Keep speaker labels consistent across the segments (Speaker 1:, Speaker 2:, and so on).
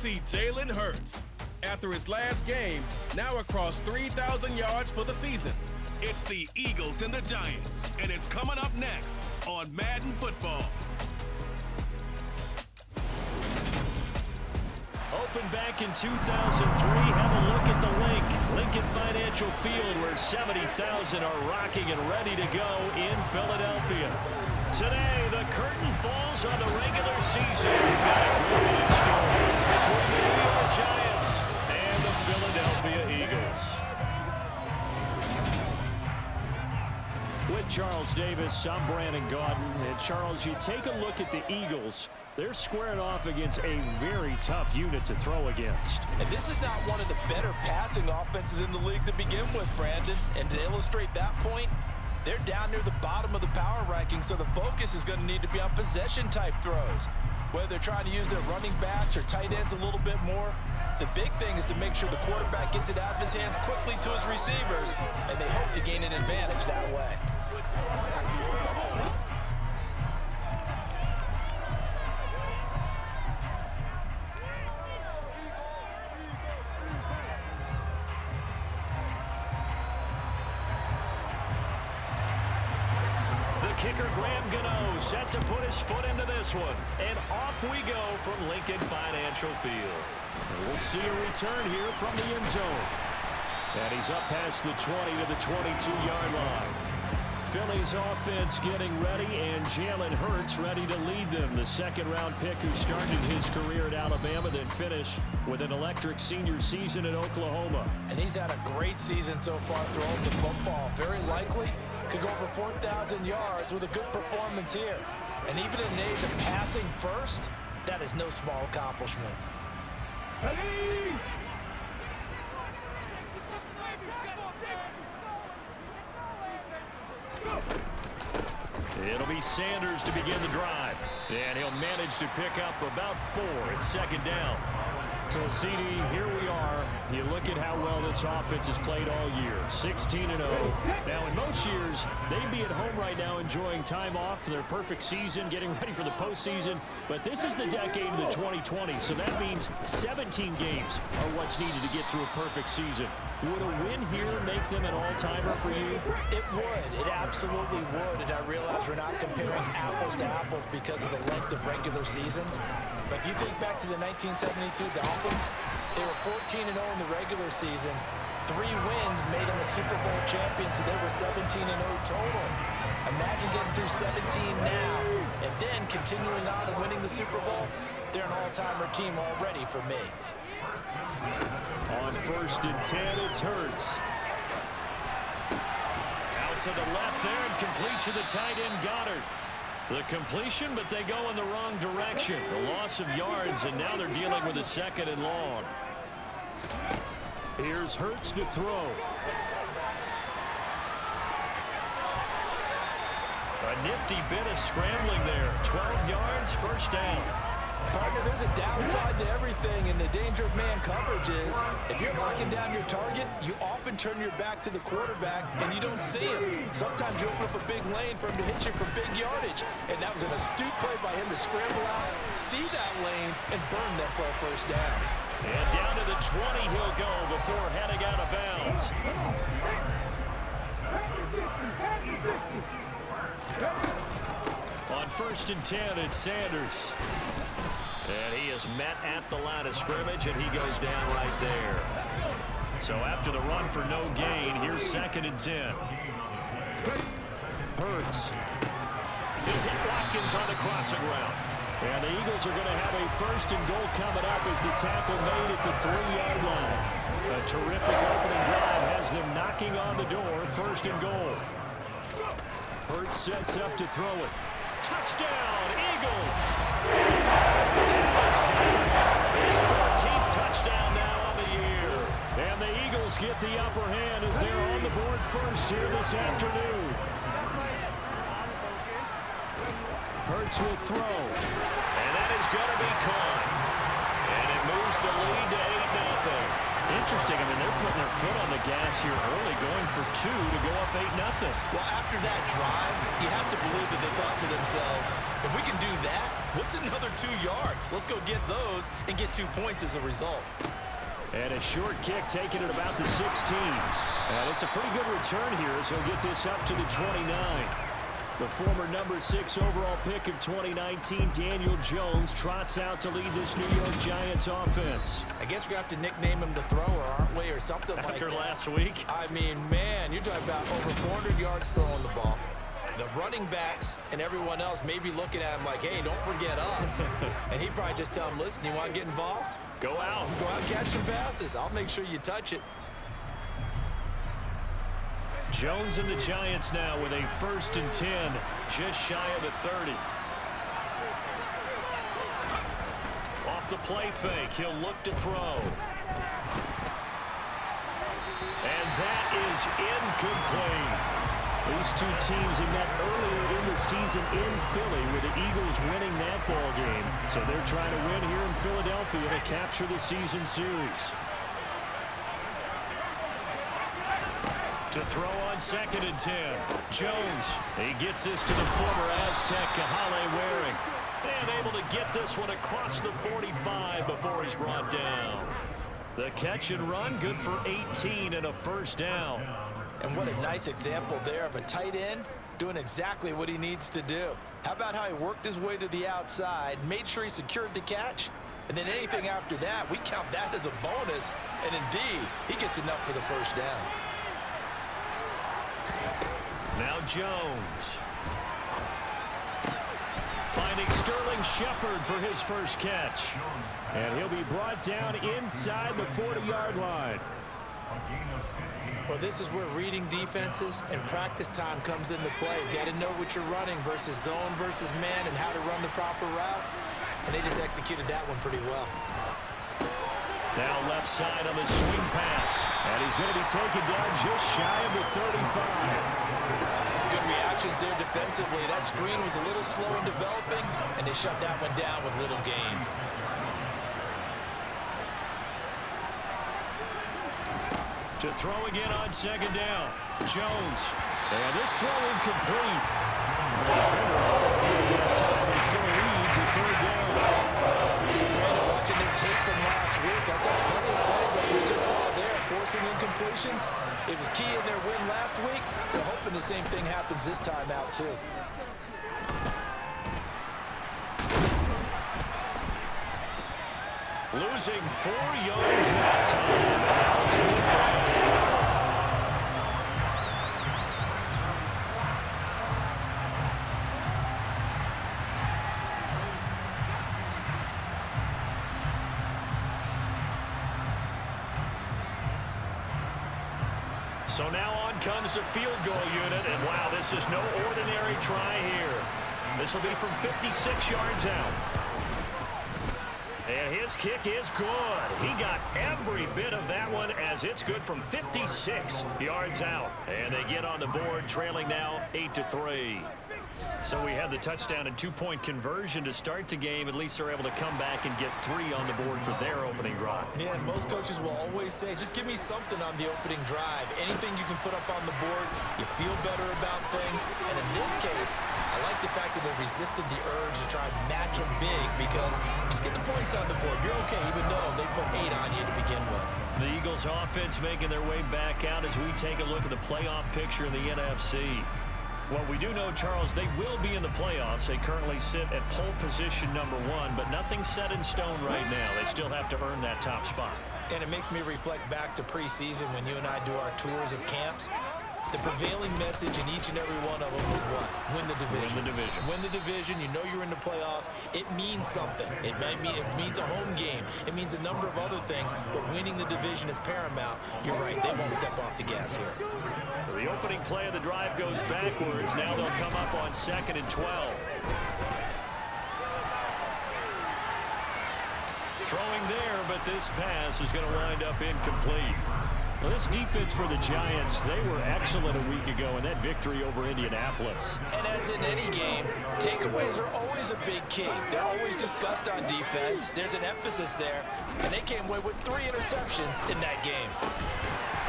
Speaker 1: see Jalen Hurts. After his last game, now across 3,000 yards for the season. It's the Eagles and the Giants, and it's coming up next on Madden Football.
Speaker 2: Opened back in 2003, have a look at the Lincoln Financial Field, where 70,000 are rocking and ready to go in Philadelphia. Today, the curtain falls on the regular season. We've got a great story between the New York Giants and the Philadelphia Eagles. With Charles Davis, I'm Brandon Gaudin. And Charles, you take a look at the Eagles. They're squaring off against a very tough unit to throw against.
Speaker 3: And this is not one of the better passing offenses in the league to begin with, Brandon. And to illustrate that point, they're down near the bottom of the power ranking, so the focus is going to need to be on possession-type throws. Whether they're trying to use their running backs or tight ends a little bit more, the big thing is to make sure the quarterback gets it out of his hands quickly to his receivers, and they hope to gain an advantage that way.
Speaker 2: Kicker Graham Gano set to put his foot into this one. And off we go from Lincoln Financial Field. And we'll see a return here from the end zone. And he's up past the 20 to the 22-yard line. Philly's offense getting ready, and Jalen Hurts ready to lead them. The second-round pick who started his career at Alabama, then finished with an electric senior season at Oklahoma.
Speaker 3: And he's had a great season so far throwing the football. Very likely could go over 4,000 yards with a good performance here. And even in the age of passing first, that is no small accomplishment.
Speaker 2: It'll be Sanders to begin the drive. And he'll manage to pick up about 4 at second down. So, CD, here we are. You look at how well this offense has played all year, 16-0. Now, in most years, they'd be at home right now enjoying time off for their perfect season, getting ready for the postseason. But this is the decade of the 2020, so that means 17 games are what's needed to get through a perfect season. Would a win here make them an all-timer for you?
Speaker 3: It would. It absolutely would. And I realize we're not comparing apples to apples because of the length of regular seasons. But if you think back to the 1972 Dolphins, they were 14-0 in the regular season. 3 wins made them a Super Bowl champion, so they were 17-0 total. Imagine getting through 17 now and then continuing on and winning the Super Bowl. They're an all-timer team already for me.
Speaker 2: On 1st and 10, it's Hurts. Out to the left there and complete to the tight end Goddard. The completion, but they go in the wrong direction. A loss of yards, and now they're dealing with a 2nd and long. Here's Hurts to throw. A nifty bit of scrambling there. 12 yards, first down.
Speaker 3: Partner, there's a downside to everything, and the danger of man coverage is if you're locking down your target, you often turn your back to the quarterback, and you don't see him. Sometimes you open up a big lane for him to hit you for big yardage, and that was an astute play by him to scramble out, see that lane, and burn them for a first down.
Speaker 2: And down to the 20 he'll go before heading out of bounds. On 1st and 10, it's Sanders. And he is met at the line of scrimmage, and he goes down right there. So after the run for no gain, here's 2nd and 10. Hurts. He hit Watkins on the crossing route. And the Eagles are going to have a 1st and goal coming up as the tackle made at the 3-yard line. A terrific opening drive has them knocking on the door, 1st and goal. Hurts sets up to throw it. Touchdown, Eagles! Dallas his 14th touchdown now on the year. And the Eagles get the upper hand as they're on the board first here this afternoon. Hurts will throw. And that is going to be caught. And it moves the lead to 8-0. Interesting. I mean, they're putting their foot on the gas here early, going for 2 to go up 8-0.
Speaker 3: Well, after that drive, you have to believe that they thought to themselves, if we can do that, what's another 2 yards? Let's go get those and get 2 points as a result.
Speaker 2: And a short kick taken at about the 16. And it's a pretty good return here as he'll get this up to the 29. The former number 6 overall pick of 2019, Daniel Jones, trots out to lead this New York Giants offense.
Speaker 3: I guess we have to nickname him the thrower, aren't we, or something like that.
Speaker 2: After last week?
Speaker 3: I mean, man, you're talking about over 400 yards throwing the ball. The running backs and everyone else may be looking at him like, hey, don't forget us. And he'd probably just tell him, listen, you want to get involved?
Speaker 2: Go out.
Speaker 3: Go out and catch some passes. I'll make sure you touch it.
Speaker 2: Jones and the Giants now with a 1st and 10, just shy of the 30. Off the play fake, he'll look to throw. And that is incomplete. These 2 teams had met earlier in the season in Philly with the Eagles winning that ball game. So they're trying to win here in Philadelphia to capture the season series. To throw on 2nd and 10. Jones, he gets this to the former Aztec, Kahale Waring. And able to get this one across the 45 before he's brought down. The catch and run, good for 18 and a 1st down.
Speaker 3: And what a nice example there of a tight end doing exactly what he needs to do. How about how he worked his way to the outside, made sure he secured the catch, and then anything after that, we count that as a bonus. And indeed, he gets enough for the 1st down.
Speaker 2: Now Jones. Finding Sterling Shepard for his 1st catch. And he'll be brought down inside the 40-yard line.
Speaker 3: Well, this is where reading defenses and practice time comes into play. You got to know what you're running versus zone versus man and how to run the proper route. And they just executed that one pretty well.
Speaker 2: Now left side on the swing pass. And he's going to be taken down just shy of the 35.
Speaker 3: Good reactions there defensively. That screen was a little slow in developing, and they shut that one down with little gain.
Speaker 2: To throw again on 2nd down. Jones. And this throw incomplete. It's going to lead to 3rd down.
Speaker 3: Brandon, watching their tape from last week, I saw plenty of plays like we just saw there, forcing incompletions. It was key in their win last week. They're hoping the same thing happens this time out, too.
Speaker 2: Losing 4 yards that time. So now on comes the field goal unit, and wow, this is no ordinary try here. This will be from 56 yards out. And his kick is good. He got every bit of that one as it's good from 56 yards out. And they get on the board, trailing now 8-3. So we had the touchdown and 2-point conversion to start the game. At least they're able to come back and get 3 on the board for their opening drive.
Speaker 3: Yeah, and most coaches will always say, just give me something on the opening drive. Anything you can put up on the board, you feel better about things. And in this case, I like the fact that they resisted the urge to try and match them big because just get the points on the board. You're okay, even though they put 8 on you to begin with.
Speaker 2: The Eagles offense making their way back out as we take a look at the playoff picture in the NFC. Well, we do know, Charles, they will be in the playoffs. They currently sit at pole position number 1, but nothing's set in stone right now. They still have to earn that top spot.
Speaker 3: And it makes me reflect back to preseason when you and I do our tours of camps. The prevailing message in each and every one of them was what? Win the division.
Speaker 2: Win the division.
Speaker 3: Win the division. You know you're in the playoffs. It means something. It means a home game. It means a number of other things, but winning the division is paramount. You're right. They won't step off the gas here.
Speaker 2: So the opening play of the drive goes backwards. Now they'll come up on 2nd and 12. Throwing there, but this pass is going to wind up incomplete. Well, this defense for the Giants, they were excellent a week ago in that victory over Indianapolis.
Speaker 3: And as in any game, takeaways are always a big key. They're always discussed on defense. There's an emphasis there, and they came away with 3 interceptions in that game.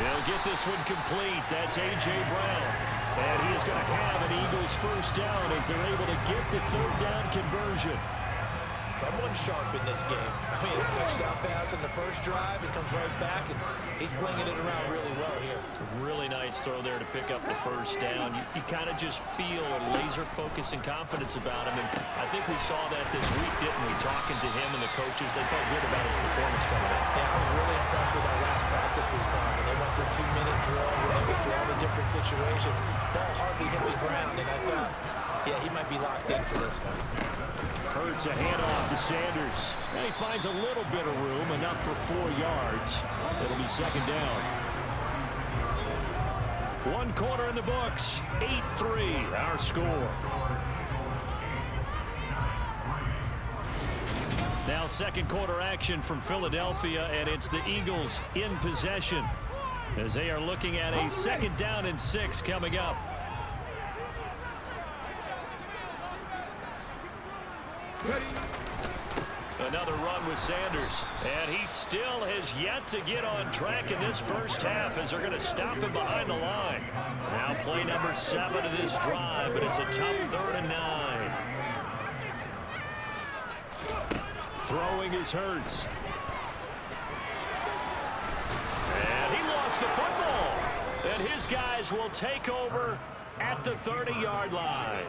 Speaker 2: They'll get this one complete. That's A.J. Brown. And he is going to have an Eagles first down as they're able to get the third down conversion.
Speaker 3: Someone sharp in this game. I mean, a touchdown pass in the first drive. He comes right back, and he's flinging it around really well here.
Speaker 2: Really nice throw there to pick up the first down. You kind of just feel a laser focus and confidence about him. And I think we saw that this week, didn't we? Talking to him and the coaches, they felt good about his performance coming up.
Speaker 3: Yeah, I was really impressed with that last practice we saw when they went through 2-minute drill, when they went through all the different situations. Ball hardly hit the ground, and I thought, yeah, he might be locked in for this one.
Speaker 2: Hurts a handoff to Sanders. And he finds a little bit of room, enough for 4 yards. It'll be second down. 1 quarter in the books. 8-3, our score. Now second quarter action from Philadelphia, and it's the Eagles in possession as they are looking at a 2nd down and 6 coming up. Another run with Sanders, and he still has yet to get on track in this first half as they're going to stop him behind the line. Now play number 7 of this drive, but it's a tough 3rd and 9. Throwing is Hurts. And he lost the football, and his guys will take over at the 30-yard line.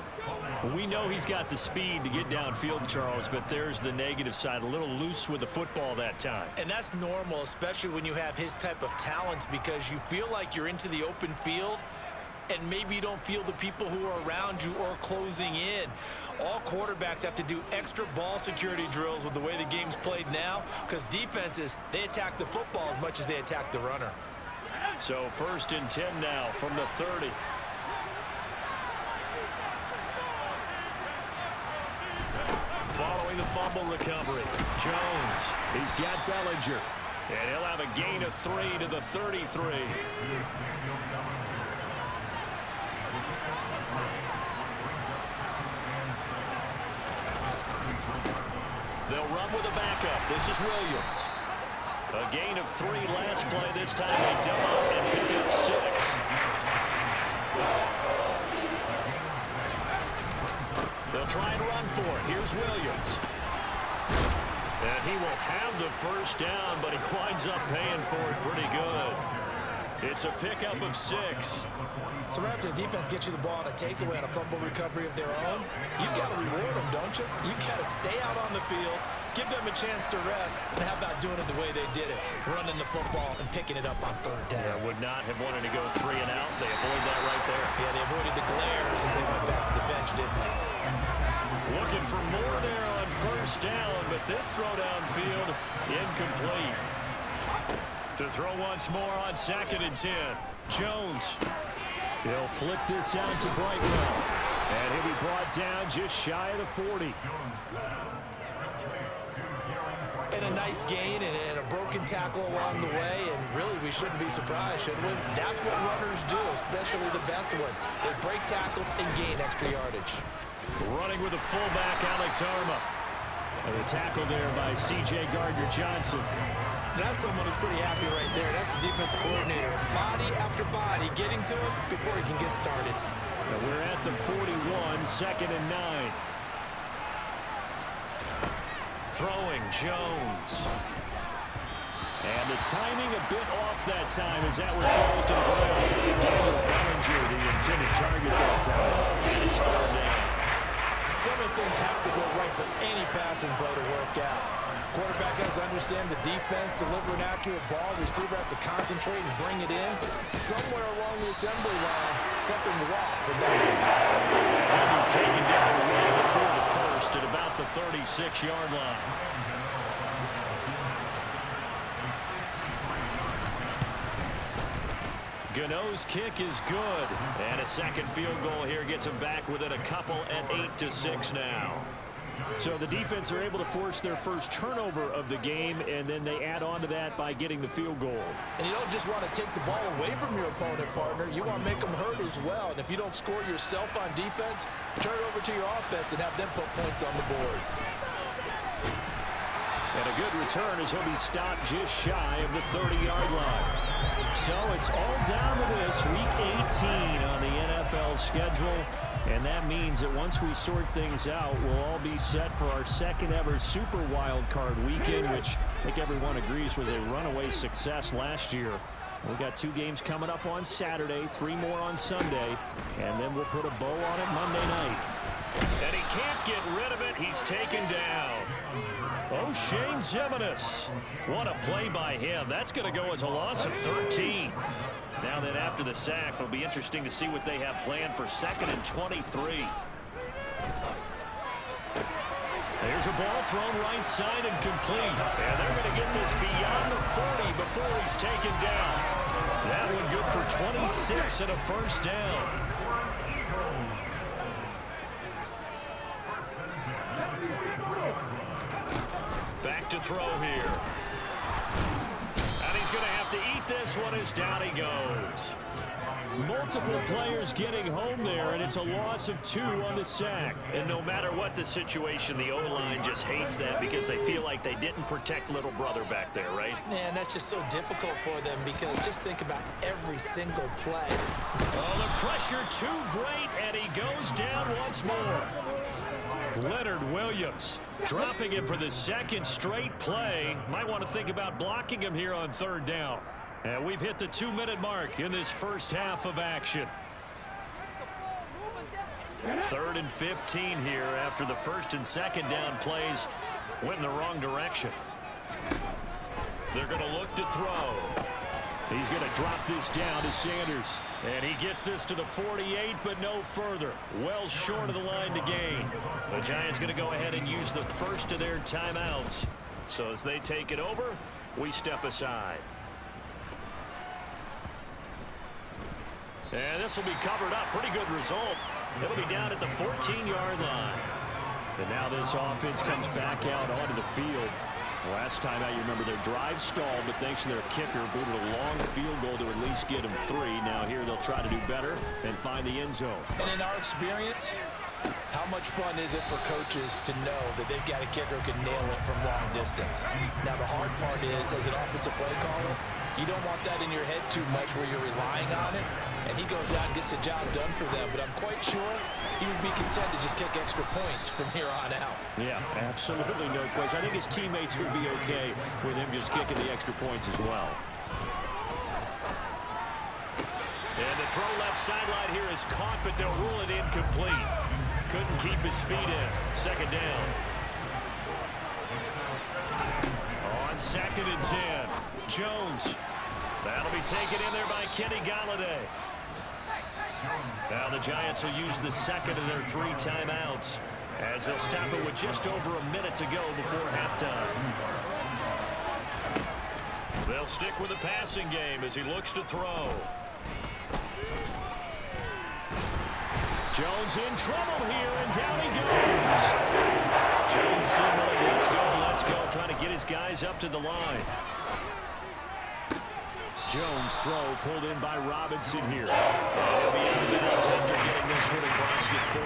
Speaker 2: We know he's got the speed to get downfield, Charles, but there's the negative side. A little loose with the football that time.
Speaker 3: And that's normal, especially when you have his type of talents, because you feel like you're into the open field and maybe you don't feel the people who are around you or closing in. All quarterbacks have to do extra ball security drills with the way the game's played now, because defenses, they attack the football as much as they attack the runner.
Speaker 2: So 1st and 10 now from the 30. Following the fumble recovery, Jones. He's got Bellinger. And he'll have a gain of 3 to the 33. They'll run with a backup. This is Williams. A gain of 3 last play. This time they double and pick up 6. They'll try and run for it. Here's Williams. And he will have the first down, but he winds up paying for it pretty good. It's a pickup of 6.
Speaker 3: So right after the defense gets you the ball on a takeaway and a fumble recovery of their own, you've got to reward them, don't you? You've got to stay out on the field, give them a chance to rest, and how about doing it the way they did it, running the football and picking it up on 3rd down.
Speaker 2: They would not have wanted to go 3 and out. They avoid that right there.
Speaker 3: Yeah, they avoided the glares as they went back to the bench, didn't they?
Speaker 2: Looking for more there on 1st down, but this throw downfield incomplete. To throw once more on 2nd and 10. Jones. He'll flip this out to Brightwell. And he'll be brought down just shy of the 40.
Speaker 3: And a nice gain and a broken tackle along the way, and really we shouldn't be surprised, should we? That's what runners do, especially the best ones. They break tackles and gain extra yardage.
Speaker 2: Running with the fullback, Alex Arma. And a tackle there by C.J. Gardner-Johnson.
Speaker 3: That's someone who's pretty happy right there. That's the defensive coordinator. Body after body getting to him before he can get started.
Speaker 2: And we're at the 41, 2nd and 9. Throwing, Jones. And the timing a bit off that time as that one falls to the ground. Daniel Bellinger, the intended target that time. And it's 3rd down.
Speaker 3: So many things have to go right for any passing play to work out. Quarterback has to understand the defense, deliver an accurate ball. Receiver has to concentrate and bring it in. Somewhere along the assembly line, something was off with that.
Speaker 2: He'll be taken down way before the 1st at about the 36-yard line. Gano's kick is good. And a 2nd field goal here gets him back within a couple at 8-6 now. So the defense are able to force their first turnover of the game, and then they add on to that by getting the field goal.
Speaker 3: And you don't just want to take the ball away from your opponent, partner. You want to make them hurt as well. And if you don't score yourself on defense, turn it over to your offense and have them put points on the board.
Speaker 2: And a good return as he'll be stopped just shy of the 30-yard line. So it's all down to this Week 18 on the NFL schedule. And that means that once we sort things out, we'll all be set for our second ever Super Wild Card weekend, which I think everyone agrees was a runaway success last year. We've got 2 games coming up on Saturday, 3 more on Sunday, and then we'll put a bow on it Monday night.
Speaker 4: And he can't get rid of it. He's taken down.
Speaker 2: Oh, Shane Zimenez.
Speaker 4: What a play by him. That's going to go as a loss of 13. Now then, after the sack, it'll be interesting to see what they have planned for 2nd and 23.
Speaker 2: There's a ball thrown right side and complete. And they're going to get this beyond the 40 before he's taken down. That one good for 26 and a first down.
Speaker 4: Back to throw here. And he's going to have to eat this one as down he goes.
Speaker 2: Multiple players getting home there, and it's a loss of 2 on the sack.
Speaker 4: And no matter what the situation, the O-line just hates that because they feel like they didn't protect little brother back there, right?
Speaker 3: Man, that's just so difficult for them because just think about every single play.
Speaker 2: Oh, the pressure too great, and he goes down once more. Leonard Williams dropping him for the 2nd straight play. Might want to think about blocking him here on 3rd down. And we've hit the 2-minute mark in this first half of action.
Speaker 4: 3rd and 15 here after the 1st and 2nd down plays went in the wrong direction. They're going to look to throw.
Speaker 2: He's going to drop this down to Sanders. And he gets this to the 48, but no further. Well short of the line to gain.
Speaker 4: The Giants going to go ahead and use the first of their timeouts. So as they take it over, we step aside.
Speaker 2: And this will be covered up. Pretty good result. It'll be down at the 14-yard line. And now this offense comes back out onto the field. Last time out, you remember their drive stalled, but thanks to their kicker, booted a long field goal to at least get them 3. Now here they'll try to do better and find the end zone.
Speaker 3: And in our experience, how much fun is it for coaches to know that they've got a kicker who can nail it from long distance? Now the hard part is, as an offensive play caller, you don't want that in your head too much where you're relying on it, and he goes out and gets the job done for them. But I'm quite sure he would be content to just kick extra points from here on out.
Speaker 2: Yeah, absolutely no question. I think his teammates would be okay with him just kicking the extra points as well.
Speaker 4: And the throw left sideline here is caught, but they'll rule it incomplete. Couldn't keep his feet in. 2nd down. On 2nd and 10. Jones. That'll be taken in there by Kenny Golladay. Now the Giants will use the 2nd of their 3 timeouts as they'll stop it with just over a minute to go before halftime. They'll stick with the passing game as he looks to throw.
Speaker 2: Jones in trouble here, and down he goes.
Speaker 4: Jones signaling, let's go, trying to get his guys up to the line.
Speaker 2: Jones throw pulled in by Robinson here. He'll be out of bounds after getting this one across the 4.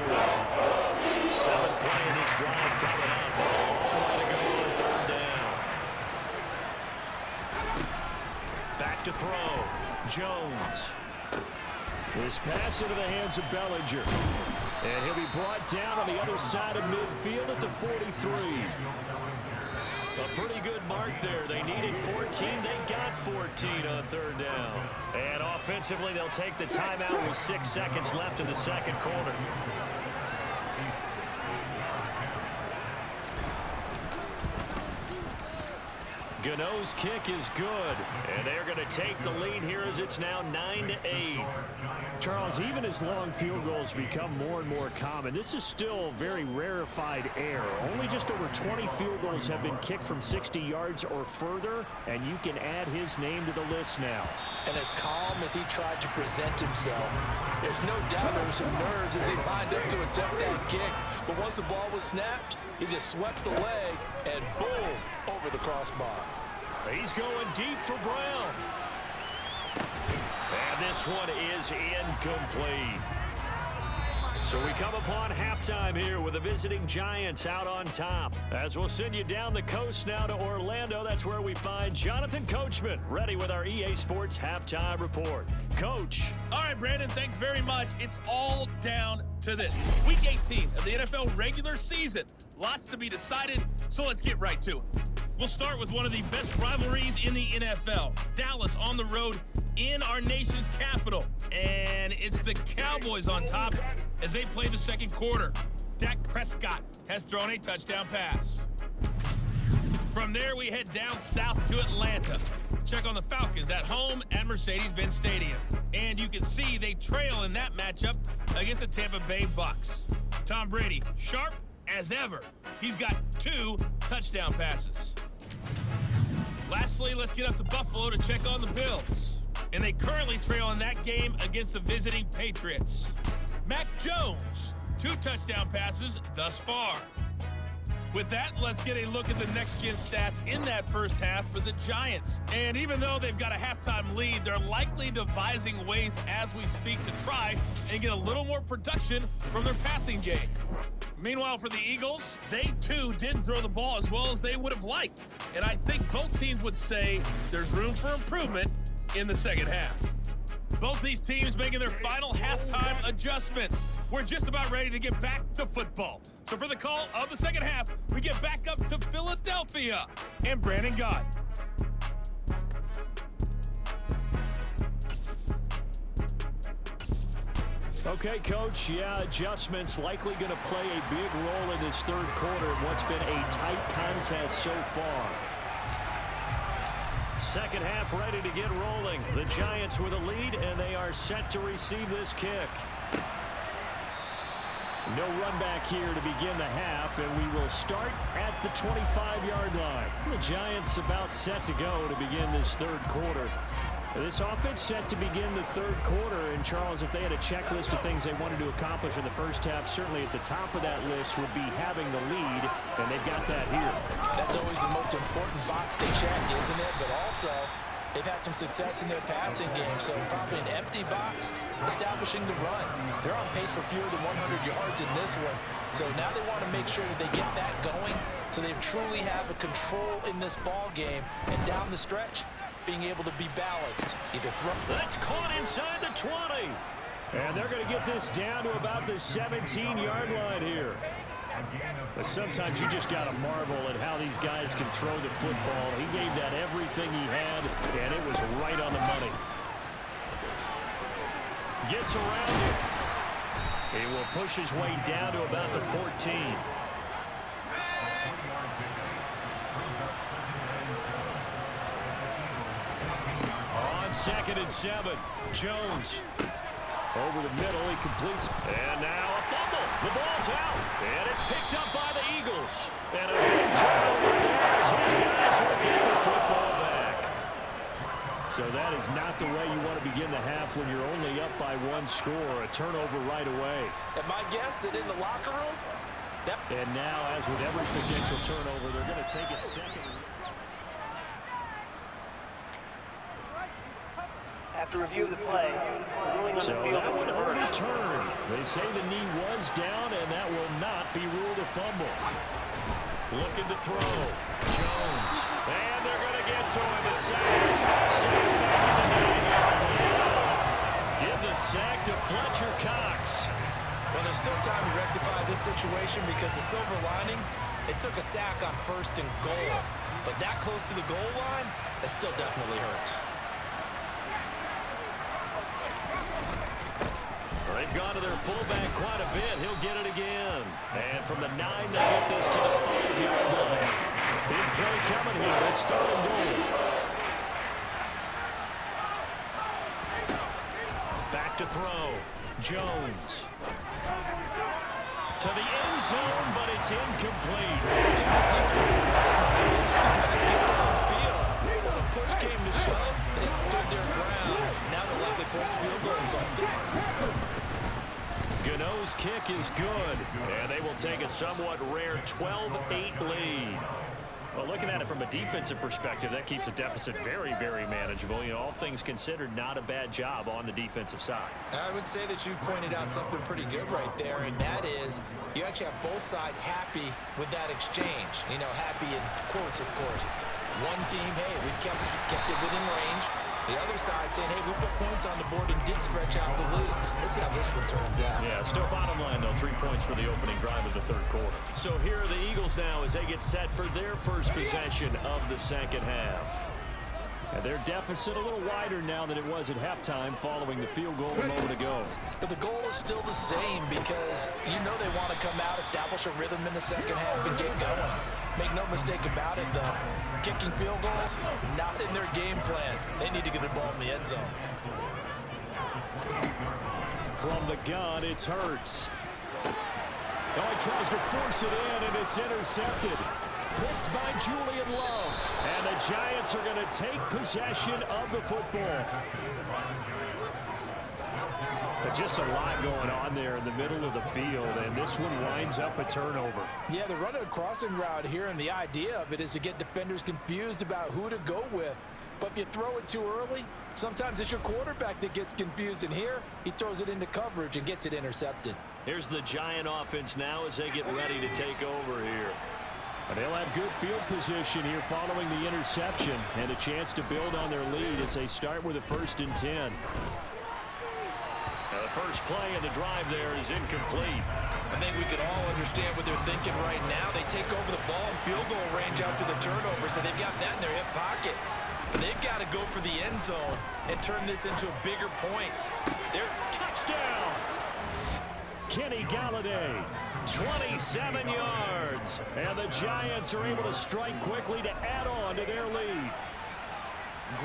Speaker 4: 7th play in this drive coming up. All to go on 3rd down. Back to throw. Jones.
Speaker 2: This pass into the hands of Bellinger. And he'll be brought down on the other side of midfield at the 43.
Speaker 4: A pretty good mark there. They needed 14. They got 14 on 3rd down.
Speaker 2: And offensively, they'll take the timeout with 6 seconds left in the 2nd quarter. Gano's kick is good.
Speaker 4: And they're going to take the lead here as it's now 9-8.
Speaker 2: Charles, even as long field goals become more and more common, this is still very rarefied air. Only just over 20 field goals have been kicked from 60 yards or further, and you can add his name to the list now.
Speaker 3: And as calm as he tried to present himself, there's no doubt there were some nerves as he lined up to attempt that kick. But once the ball was snapped, he just swept the leg and boom, over the crossbar.
Speaker 2: He's going deep for Brown. And this one is incomplete. So we come upon halftime here with the visiting Giants out on top. As we'll send you down the coast now to Orlando, that's where we find Jonathan Coachman ready with our EA Sports halftime report. Coach.
Speaker 5: All right, Brandon, thanks very much. It's all down to this. Week 18 of the NFL regular season. Lots to be decided, so let's get right to it. We'll start with one of the best rivalries in the NFL. Dallas on the road in our nation's capital. And it's the Cowboys on top as they play the second quarter. Dak Prescott has thrown a touchdown pass. From there, we head down south to Atlanta to check on the Falcons at home at Mercedes-Benz Stadium. And you can see they trail in that matchup against the Tampa Bay Bucks. Tom Brady, sharp as ever. He's got 2 touchdown passes. Lastly, let's get up to Buffalo to check on the Bills. And they currently trail in that game against the visiting Patriots. Mac Jones, 2 touchdown passes thus far. With that, let's get a look at the next-gen stats in that first half for the Giants. And even though they've got a halftime lead, they're likely devising ways as we speak to try and get a little more production from their passing game. Meanwhile, for the Eagles, they too didn't throw the ball as well as they would have liked. And I think both teams would say there's room for improvement in the second half. Both these teams making their final halftime adjustments. We're just about ready to get back to football. So for the call of the second half, we get back up to Philadelphia and Brandon Gott.
Speaker 2: Okay, Coach, yeah, adjustments likely going to play a big role in this third quarter in what's been a tight contest so far. Second half ready to get rolling. The Giants with a lead, and they are set to receive this kick. No run back here to begin the half, and we will start at the 25-yard line. The Giants about set to go to begin this third quarter. This offense set to begin the third quarter, and Charles, if they had a checklist of things they wanted to accomplish in the first half, certainly at the top of that list would be having the lead, and they've got that here.
Speaker 3: That's always the most important box to check, isn't it? But also, they've had some success in their passing game, so probably an empty box establishing the run. They're on pace for fewer than 100 yards in this one, so now they want to make sure that they get that going so they truly have a control in this ball game, and down the stretch, being able to be balanced. Either throw.
Speaker 2: That's caught inside the 20. And they're going to get this down to about the 17-yard line here. But sometimes you just got to marvel at how these guys can throw the football. He gave that everything he had, and it was right on the money. Gets around it. He will push his way down to about the 14. Second and 7. Jones. Over the middle, he completes. And now a fumble. The ball's out. And it's picked up by the Eagles. And a big turnover there as his guys will get the football back. So that is not the way you want to begin the half when you're only up by 1 score. A turnover right away.
Speaker 3: And my guess that in the locker room.
Speaker 2: And now, as with every potential turnover, they're going to take a second.
Speaker 6: After review of the play, ruling on the field
Speaker 2: that would overturn. They say the knee was down, and that will not be ruled a fumble. Looking to throw. Jones. And they're going to get to him. A sack. Give the sack to Fletcher Cox.
Speaker 3: Well, there's still time to rectify this situation because the silver lining, it took a sack on 1st and goal. But that close to the goal line, it still definitely hurts.
Speaker 2: They've gone to their fullback quite a bit. He'll get it again. And from the 9, they get this to the 5-yard line. Big play coming here. It's 3rd and goal. Back to throw. Jones. To the end zone, but it's incomplete.
Speaker 3: Let's give this defense some credit. The guys get downfield. When push came to shove, they stood their ground. Now they're likely force a field goal attempt.
Speaker 2: Gano's
Speaker 4: Eagles' kick is good, and they will take a somewhat rare 12-8 lead. Well, looking at it from a defensive perspective, that keeps the deficit very, very manageable. You know, all things considered, not a bad job on the defensive side.
Speaker 3: I would say that you've pointed out something pretty good right there, and that is you actually have both sides happy with that exchange. You know, happy in quotes, of course. One team, hey, we've kept it within range. The other side saying, hey, we put points on the board and did stretch out the lead. Let's see how this one turns out.
Speaker 4: Yeah, still bottom line, though, 3 points for the opening drive of the third quarter. So here are the Eagles now as they get set for their first possession of the second half.
Speaker 2: And their deficit a little wider now than it was at halftime following the field goal a moment ago.
Speaker 3: But the goal is still the same because you know they want to come out, establish a rhythm in the second half, and get going. Make no mistake about it, though. Kicking field goals, not in their game plan. They need to get the ball in the end zone.
Speaker 2: From the gun, it's Hurts. Oh, he tries to force it in, and it's intercepted. Picked by Julian Love. And the Giants are going to take possession of the football. But just a lot going on there in the middle of the field, and this one winds up a turnover.
Speaker 3: Yeah, they're running a crossing route here, and the idea of it is to get defenders confused about who to go with. But if you throw it too early, sometimes it's your quarterback that gets confused, and here he throws it into coverage and gets it intercepted.
Speaker 4: Here's the Giant offense now as they get ready to take over here.
Speaker 2: And they'll have good field position here following the interception and a chance to build on their lead as they start with a 1st and 10.
Speaker 4: Now the first play of the drive there is incomplete.
Speaker 3: I think we could all understand what they're thinking right now. They take over the ball in field goal range after the turnover, so they've got that in their hip pocket. But they've got to go for the end zone and turn this into bigger points. They're
Speaker 4: touchdown!
Speaker 2: Kenny Galladay.
Speaker 4: 27 yards.
Speaker 2: And the Giants are able to strike quickly to add on to their lead.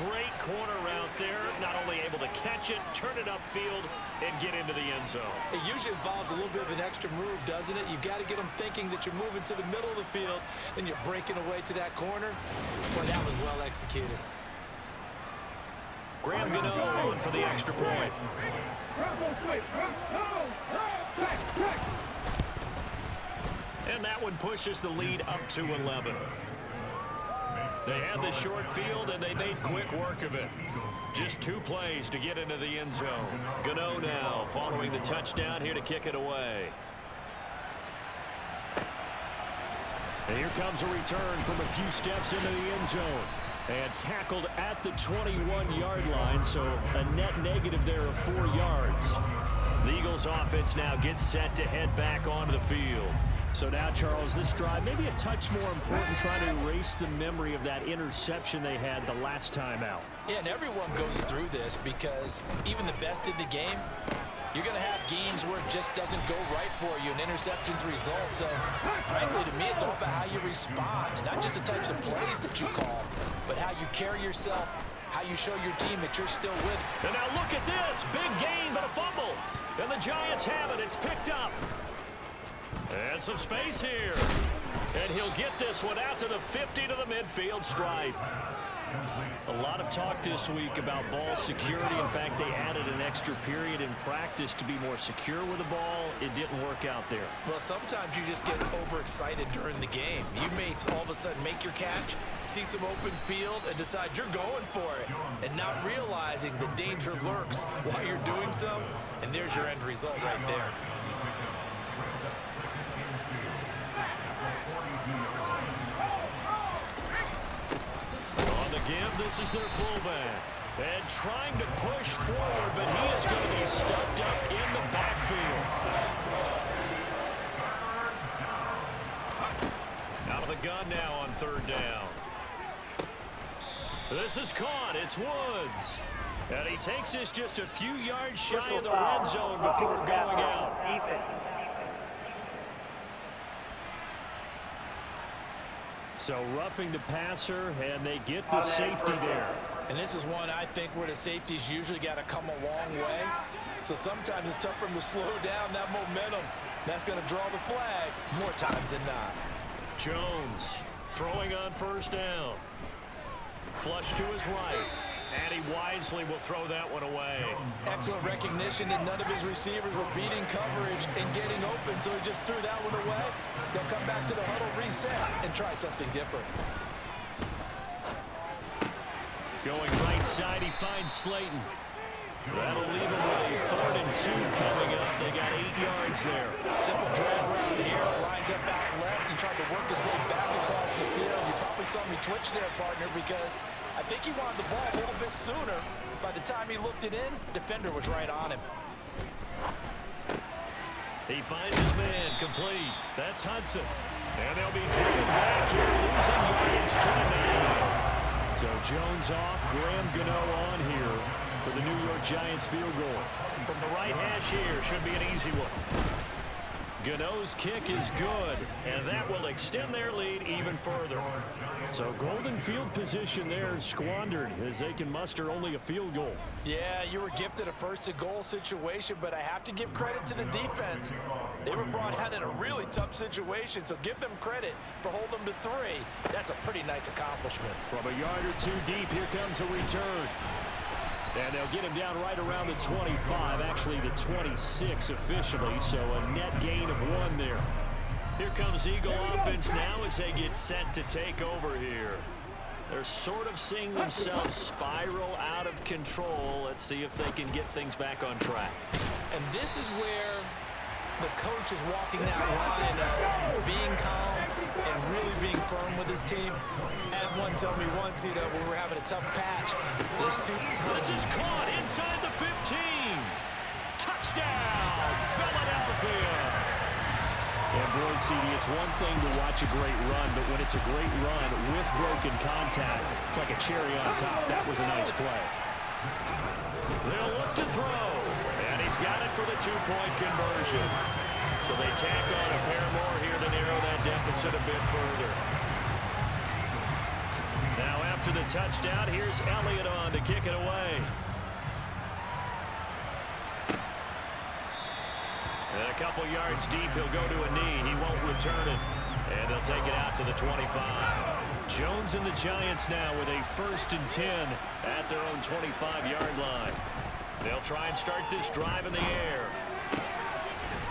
Speaker 4: Great corner route there. Not only able to catch it, turn it upfield, and get into the end zone.
Speaker 3: It usually involves a little bit of an extra move, doesn't it? You've got to get them thinking that you're moving to the middle of the field, and you're breaking away to that corner. Boy, that was well executed.
Speaker 4: Graham Gano on for the extra point. And that one pushes the lead up to 11. They had the short field, and they made quick work of it. Just 2 plays to get into the end zone. Gano now following the touchdown here to kick it away.
Speaker 2: And here comes a return from a few steps into the end zone. And tackled at the 21-yard line, so a net negative there of 4 yards.
Speaker 4: The Eagles offense now gets set to head back onto the field.
Speaker 2: So now, Charles, this drive maybe a touch more important, trying to erase the memory of that interception they had the last time out.
Speaker 3: Yeah, and everyone goes through this because even the best in the game, you're going to have games where it just doesn't go right for you, and interceptions result. So, frankly, to me, it's all about how you respond, not just the types of plays that you call, but how you carry yourself, how you show your team that you're still with.
Speaker 4: And now look at this. Big gain, but a fumble. And the Giants have it. It's picked up. And some space here. And he'll get this one out to the 50 to the midfield stripe. A lot of talk this week about ball security. In fact, they added an extra period in practice to be more secure with the ball. It didn't work out there.
Speaker 3: Well, sometimes you just get overexcited during the game. You may all of a sudden make your catch, see some open field, and decide you're going for it, and not realizing the danger lurks while you're doing so. And there's your end result right there.
Speaker 4: Give, this is their fullback. And trying to push forward, but he is going to be stuffed up in the backfield. Out of the gun now on 3rd down. This is caught. It's Woods. And he takes this just a few yards shy of the red zone before going out.
Speaker 2: So roughing the passer, and they get the safety there.
Speaker 3: And this is one I think where the safety's usually got to come a long way. So sometimes it's tough for him to slow down that momentum. That's going to draw the flag more times than not.
Speaker 4: Jones throwing on 1st down. Flush to his right. And he wisely will throw that one away.
Speaker 3: Excellent recognition that none of his receivers were beating coverage and getting open, so he just threw that one away. They'll come back to the huddle, reset, and try something different.
Speaker 2: Going right side, he finds Slayton. That'll leave him with a 3rd and 2 coming up. They got 8 yards there.
Speaker 3: Simple drag route here, lined up out left and tried to work his way back across the field. You probably saw me twitch there, partner, because I think he wanted the ball a little bit sooner. By the time he looked it in, defender was right on him.
Speaker 2: He finds his man, complete. That's Hudson. And they'll be driven back here, losing yards to the 9. So Jones off, Graham Gano on here for the New York Giants field goal.
Speaker 4: From the right hash here, should be an easy one.
Speaker 2: Gano's kick is good, and that will extend their lead even further. So golden field position there squandered as they can muster only a field goal.
Speaker 3: Yeah, you were gifted a 1st and goal situation, but I have to give credit to the defense. They were brought out in a really tough situation, so give them credit for holding them to 3. That's a pretty nice accomplishment.
Speaker 2: From a yard or 2 deep, here comes a return. And they'll get him down right around the 25, actually the 26 officially, so a net gain of 1 there. Here comes Eagle offense now as they get set to take over here. They're sort of seeing themselves spiral out of control. Let's see if they can get things back on track.
Speaker 3: And this is where the coach is walking that line of being calm and really being firm with his team. I had one tell me once, when we were having a tough patch, this
Speaker 2: is caught inside the 15. Touchdown, Philadelphia. And boy, CD, it's one thing to watch a great run, but when it's a great run with broken contact, it's like a cherry on top. That was a nice play. They'll look to throw, and he's got it for the 2-point conversion. So they tack on a pair more here to narrow that deficit a bit further. Now after the touchdown, here's Elliott on to kick it away. And a couple yards deep, he'll go to a knee. He won't return it. And they'll take it out to the 25. Jones and the Giants now with a 1st and 10 at their own 25-yard line. They'll try and start this drive in the air.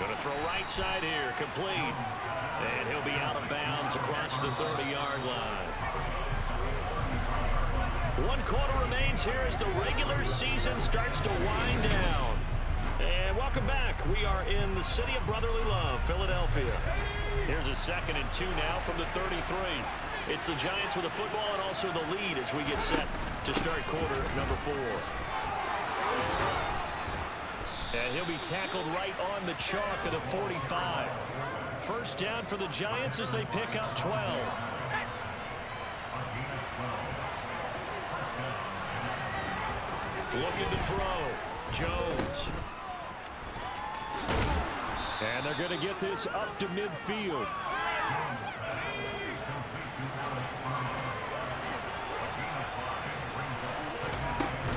Speaker 2: Going to throw right side here, complete. And he'll be out of bounds across the 30-yard line. 1 quarter remains here as the regular season starts to wind down. And welcome back. We are in the city of brotherly love, Philadelphia. Here's a 2nd and 2 now from the 33. It's the Giants with the football and also the lead as we get set to start quarter number 4. And he'll be tackled right on the chalk of the 45. 1st down for the Giants as they pick up 12. Looking to throw. Jones. And they're going to get this up to midfield.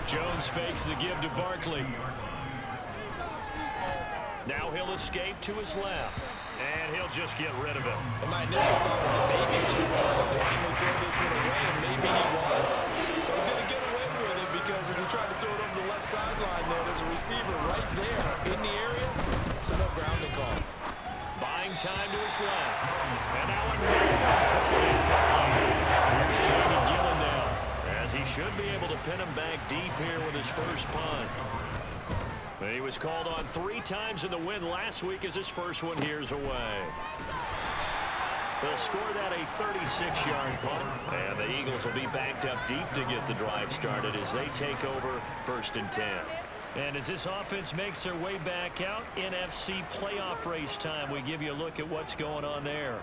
Speaker 2: Jones fakes the give to Barkley. Now he'll escape to his left. And he'll just get rid of him.
Speaker 3: And my initial thought was that maybe he was just trying to blindly throw this one away, and maybe he was. But he's going to get away with it because as he tried to throw it over the left sideline there, there's a receiver right there in the area. So no grounding call.
Speaker 2: Buying time to his left. And now here's Jamie Gillen now, as he should be able to pin him back deep here with his first punt. He was called on 3 times in the win last week as his first one here's away. They'll score that a 36-yard punt, and the Eagles will be backed up deep to get the drive started as they take over 1st and 10. And as this offense makes their way back out, NFC playoff race time, we give you a look at what's going on there.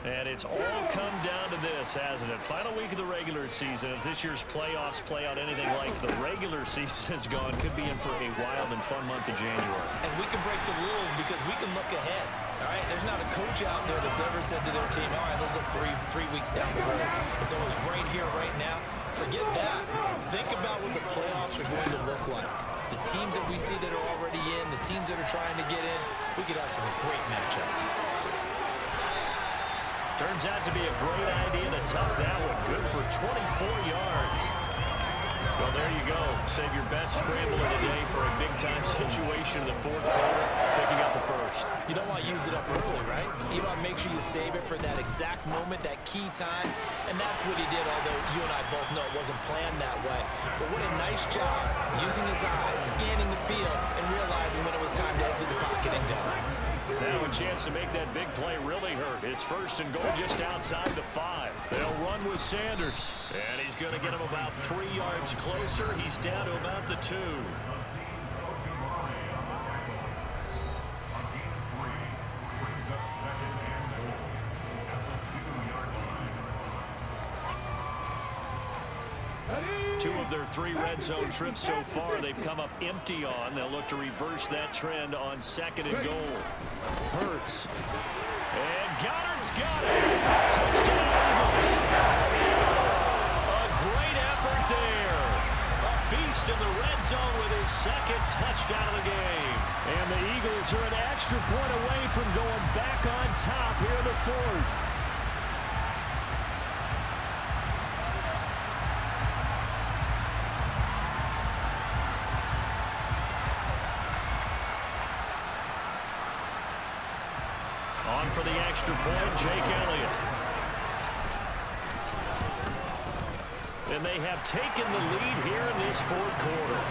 Speaker 2: And it's all come down to this, hasn't it? Final week of the regular season. As this year's playoffs play out anything like the regular season has gone, could be in for a wild and fun month of January.
Speaker 3: And we can break the rules because we can look ahead. All right, there's not a coach out there that's ever said to their team, all right, let's look three weeks down the road. It's always right here, right now. Forget that. Think about what the playoffs are going to look like. The teams that we see that are already in, the teams that are trying to get in, we could have some great matchups.
Speaker 2: Turns out to be a great idea to tuck that one. Good for 24 yards.
Speaker 4: Well, there you go. Save your best scramble of the day for a big-time situation in the fourth quarter, picking up the first.
Speaker 3: You don't want to use it up early, right? You want to make sure you save it for that exact moment, that key time, and that's what he did, although you and I both know it wasn't planned that way. But what a nice job using his eyes, scanning the field, and realizing when it was time to exit the pocket and go.
Speaker 4: Now a chance to make that big play really hurt. It's first and goal just outside the 5. They'll run with Sanders. And he's going to get him about 3 yards closer. He's down to about the 2. Two of their 3 red zone trips so far, they've come up empty on. They'll look to reverse that trend on 2nd and goal. Hurts. And Goddard's got it. Touchdown, Eagles. A great effort there. A beast in the red zone with his 2nd touchdown of the game. And the Eagles are an extra point away from going back on top here in the 4th. On for the extra point, Jake Elliott. And they have taken the lead here in this 4th quarter.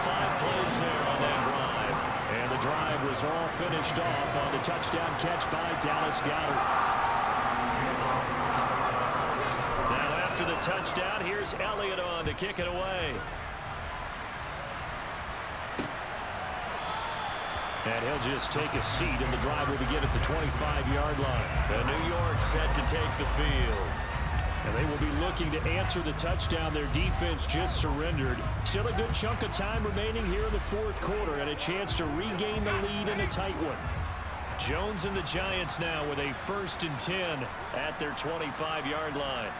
Speaker 4: 5 plays there on that drive. And the drive was all finished off on the touchdown catch by Dallas Goedert. Now after the touchdown, here's Elliott on to kick it away. And he'll just take a seat, and the drive will begin at the 25-yard line. And New York set to take the field. And they will be looking to answer the touchdown their defense just surrendered. Still a good chunk of time remaining here in the 4th quarter, and a chance to regain the lead in a tight one. Jones and the Giants now with a 1st and 10 at their 25-yard line.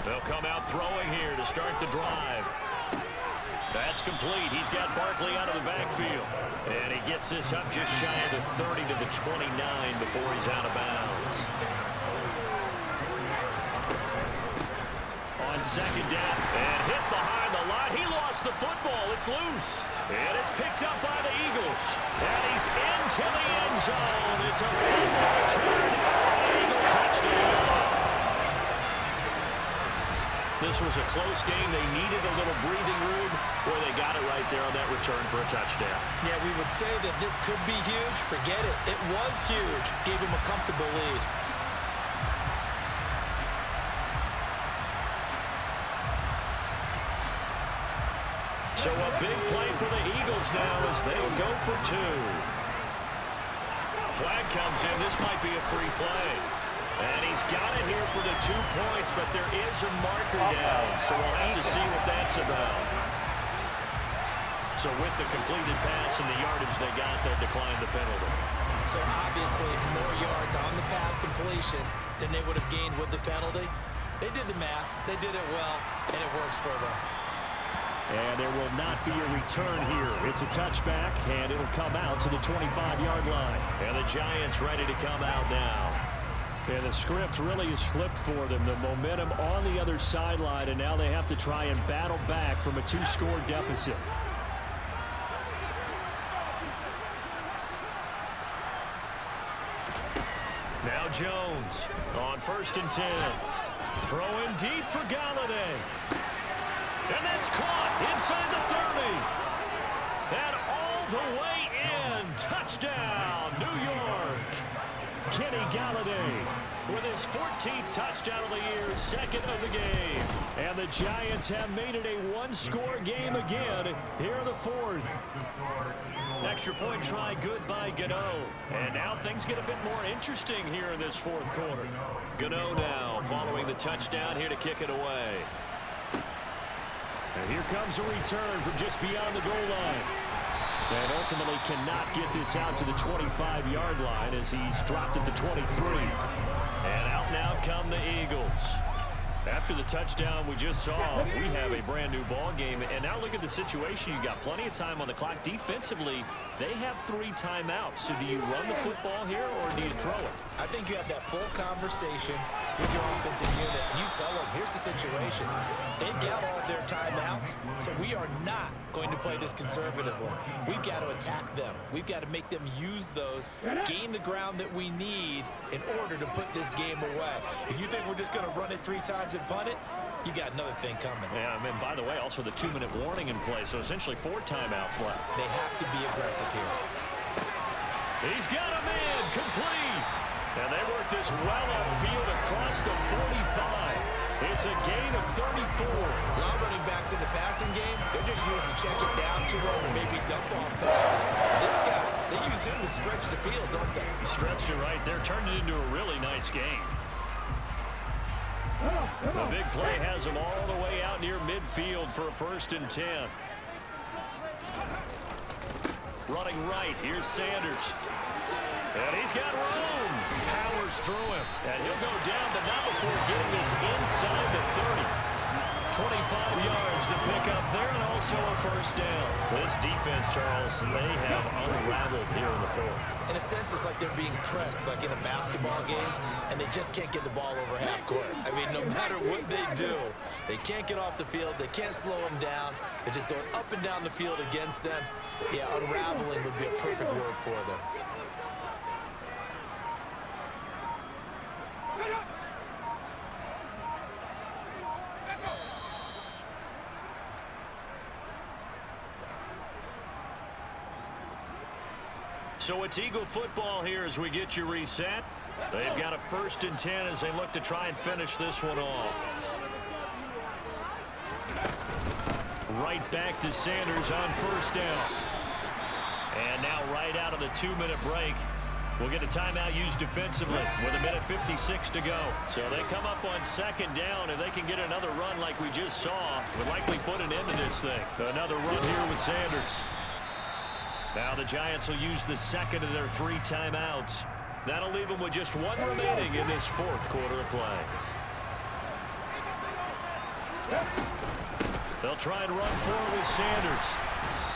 Speaker 4: They'll come out throwing here to start the drive. That's complete. He's got Barkley out of the backfield. And he gets this up just shy of the 30 to the 29 before he's out of bounds. On 2nd down, and hit behind the line. He lost the football. It's loose. And it's picked up by the Eagles. And he's into the end zone. It's a fumble return. Eagle touchdown. This was a close game. They needed a little breathing room. Boy, they got it right there on that return for a touchdown.
Speaker 3: Yeah, we would say that this could be huge. Forget it. It was huge. Gave him a comfortable lead.
Speaker 4: So a big play for the Eagles now as they'll go for 2. Flag comes in. This might be a free play. And he's got it here for the 2 points, but there is a marker down, so we'll have to see what that's about. So with the completed pass and the yardage they got, they'll decline the penalty.
Speaker 3: So obviously more yards on the pass completion than they would have gained with the penalty. They did the math, they did it well, and it works for them.
Speaker 2: And there will not be a return here. It's a touchback, and it'll come out to the 25-yard line.
Speaker 4: And the Giants ready to come out now.
Speaker 2: And the script really is flipped for them. The momentum on the other sideline, and now they have to try and battle back from a 2-score deficit.
Speaker 4: Now Jones on 1st and 10. Throwing deep for Galladay. And that's caught inside the 30. And all the way in. Touchdown, New York. Kenny Galladay with his 14th touchdown of the year, 2nd of the game.
Speaker 2: And the Giants have made it a 1-score game again here in the 4th.
Speaker 4: Extra point try good by Gano. And now things get a bit more interesting here in this 4th quarter. Gano now following the touchdown here to kick it away.
Speaker 2: And here comes a return from just beyond the goal line. And ultimately cannot get this out to the 25-yard line as he's dropped it to 23.
Speaker 4: And out now come the Eagles. After the touchdown we just saw, we have a brand new ball game. And now look at the situation. You got plenty of time on the clock. Defensively, they have 3 timeouts. So do you run the football here or do you throw it?
Speaker 3: I think you have that full conversation with your offensive unit, and you tell them, here's the situation. They've got all their timeouts, so we are not going to play this conservatively. We've got to attack them. We've got to make them use those, gain the ground that we need in order to put this game away. If you think we're just going to run it 3 times and punt it, you got another thing coming.
Speaker 2: Yeah, I mean, by the way, also the 2-minute warning in play, so essentially 4 timeouts left.
Speaker 3: They have to be aggressive here.
Speaker 2: He's got a man complete. And they work this well upfield across the 45. It's a gain of 34.
Speaker 3: A lot of running backs in the passing game, they're just used to check it down to him or maybe dump off passes. This guy, they use him to stretch the field, don't they?
Speaker 2: Stretch it right there, turned it into a really nice game. The big play has him all the way out near midfield for a 1st and 10. Running right, here's Sanders. And he's got room. Powers through him. And he'll go down, but not before getting this inside the 30. 25 yards to pick up there, and also a 1st down. This defense, Charles, they have unraveled here in the 4th.
Speaker 3: In a sense, it's like they're being pressed, like in a basketball game, and they just can't get the ball over half court. I mean, no matter what they do, they can't get off the field. They can't slow them down. They're just going up and down the field against them. Yeah, unraveling would be a perfect word for them.
Speaker 2: So it's Eagle football here as we get you reset. They've got a 1st and 10 as they look to try and finish this one off. Right back to Sanders on 1st down. And now right out of the 2-minute break, we'll get a timeout used defensively with 1:56 to go. So they come up on 2nd down, and they can get another run like we just saw. Would likely put an end to this thing. Another run here with Sanders. Now the Giants will use the 2nd of their 3 timeouts. That'll leave them with just 1 remaining in this 4th quarter of play. They'll try and run forward with Sanders.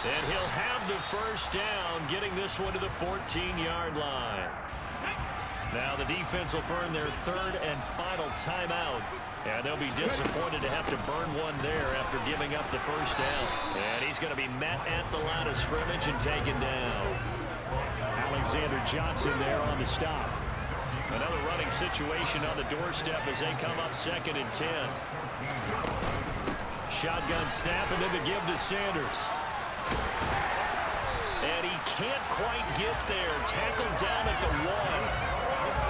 Speaker 2: And he'll have the 1st down, getting this one to the 14-yard line. Now the defense will burn their 3rd and final timeout. And they'll be disappointed to have to burn one there after giving up the 1st down. And he's going to be met at the line of scrimmage and taken down. Alexander Johnson there on the stop. Another running situation on the doorstep as they come up 2nd and 10. Shotgun snap, and then the give to Sanders. And he can't quite get there. Tackled down at the 1.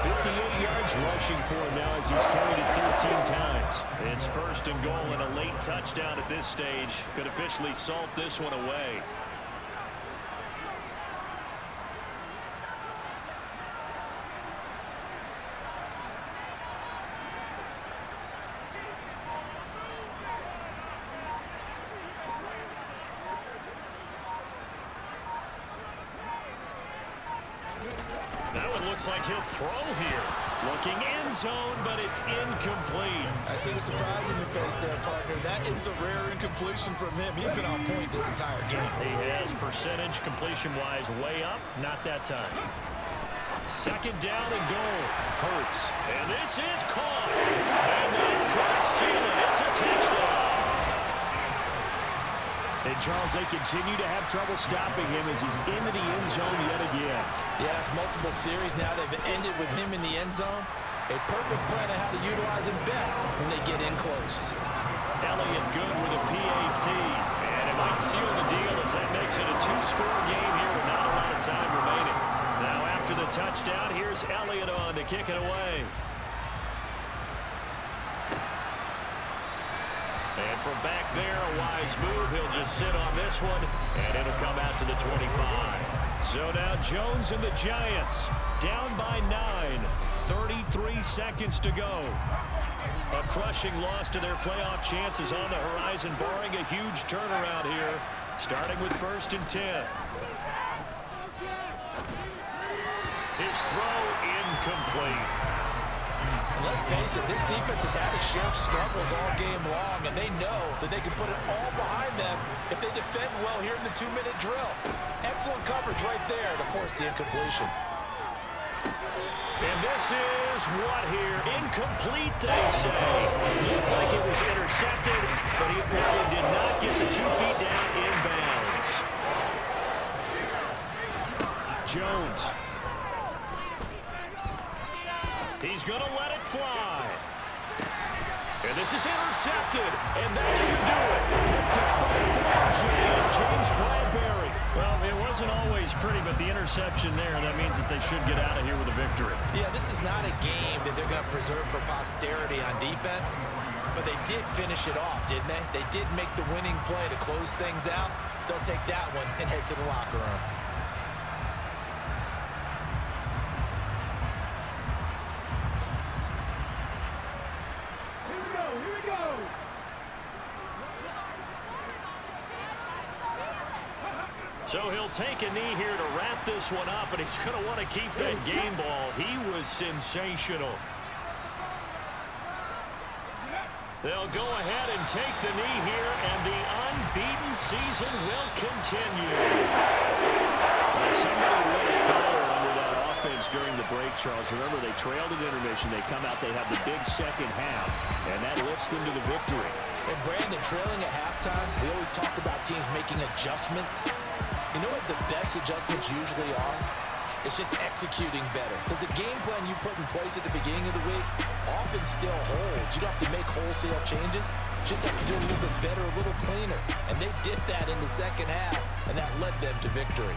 Speaker 2: 58 yards rushing for him now as he's carried it 13 times. It's 1st and goal, and a late touchdown at this stage could officially salt this one away. That one looks like he'll throw here. Looking end zone, but it's incomplete.
Speaker 3: I see the surprise in your face there, partner. That is a rare incompletion from him. He's been on point this entire game.
Speaker 2: He has percentage completion-wise way up. Not that time. 2nd down and goal. Hurts. And this is caught. And that could seal it. It's a touchdown. And, Charles, they continue to have trouble stopping him as he's into the end zone yet again.
Speaker 3: Yes, multiple series now. They've ended with him in the end zone. A perfect plan of how to utilize him best when they get in close.
Speaker 2: Elliott good with a PAT. And it might seal the deal as that makes it a 2-score game here with not a lot of time remaining. Now after the touchdown, here's Elliott on to kick it away. And from back there, a wise move. He'll just sit on this one, and it'll come out to the 25. So now Jones and the Giants down by 9. 33 seconds to go. A crushing loss to their playoff chances on the horizon, barring a huge turnaround here, starting with 1st and 10. His throw incomplete.
Speaker 3: Let's face it, this defense has had its share of struggles all game long, and they know that they can put it all behind them if they defend well here in the 2-minute drill. Excellent coverage right there to force the incompletion.
Speaker 2: And this is what here? Incomplete, they say. Looked like it was intercepted, but he apparently did not get the 2 feet down inbounds. Jones. He's going to let it fly. And this is intercepted, and that should do it. Picked up by the former Giant, James Bradbury. Well, it wasn't always pretty, but the interception there, that means that they should get out of here with a victory.
Speaker 3: Yeah, this is not a game that they're going to preserve for posterity on defense, but they did finish it off, didn't they? They did make the winning play to close things out. They'll take that one and head to the locker room.
Speaker 2: So he'll take a knee here to wrap this one up, and he's going to want to keep that game ball. He was sensational. They'll go ahead and take the knee here, and the unbeaten season will continue. Somebody lit a fire under that offense during the break, Charles. Remember, they trailed at intermission. They come out, they have the big second half, and that lifts them to the victory.
Speaker 3: And Brandon, trailing at halftime, we always talk about teams making adjustments. You know what the best adjustments usually are? It's just executing better. Because the game plan you put in place at the beginning of the week often still holds. You don't have to make wholesale changes. You just have to do a little bit better, a little cleaner. And they did that in the second half, and that led them to victory.